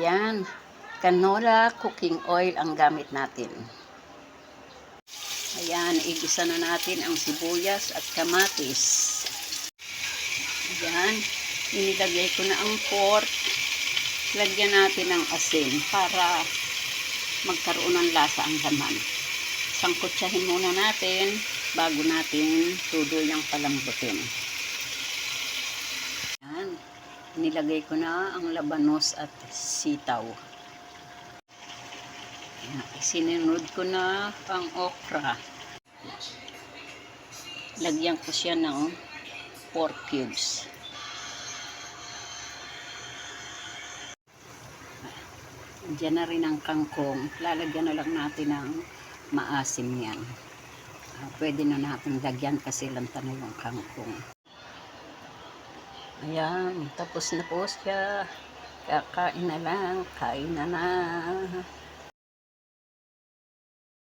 Ayan, canola cooking oil ang gamit natin. Ayan, igisa na natin ang sibuyas at kamatis. Ayan, inilagay ko na ang pork. Lagyan natin ng asin para magkaroon ng lasa ang laman. Sangkutsahin muna natin bago natin tuluyang palambutin. Ayan, nilagay ko na ang labanos at sitaw. Sinunod ko na ang okra. Lagyan ko siya ng pork cubes. Diyan na rin ang kangkong. Lalagyan na lang natin ng maasim yan. Pwede na natin lagyan kasi lanta na yung kangkong. Ayan, tapos na po siya. Kakain na lang. Kain na na.